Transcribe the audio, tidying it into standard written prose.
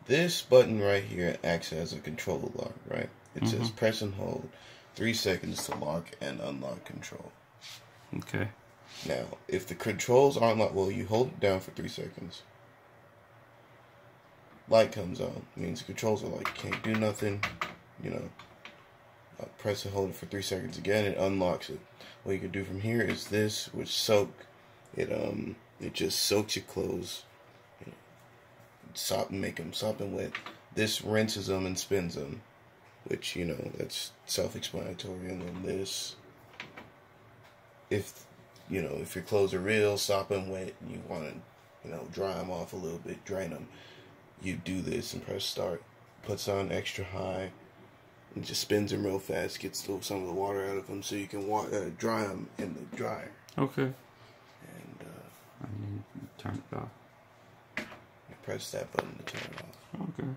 This button right here acts as a control lock, right? It says press and hold 3 seconds to lock and unlock control. Okay. Now, if the controls aren't locked, well, you hold it down for 3 seconds. Light comes on. Means the controls are like, can't do nothing. You know, press and hold it for 3 seconds again. It unlocks it. What you can do from here is this, which soak. It just soaks your clothes. You know, make them sopping wet. This rinses them and spins them, which, you know, that's self-explanatory. And then this, if your clothes are real sopping wet and you want to, you know, dry them off a little bit, drain them, you do this and press start. Puts on extra high. It just spins them real fast, gets some of the water out of them, so you can dry them in the dryer. Okay. And I need to turn it off. you press that button to turn it off. Okay.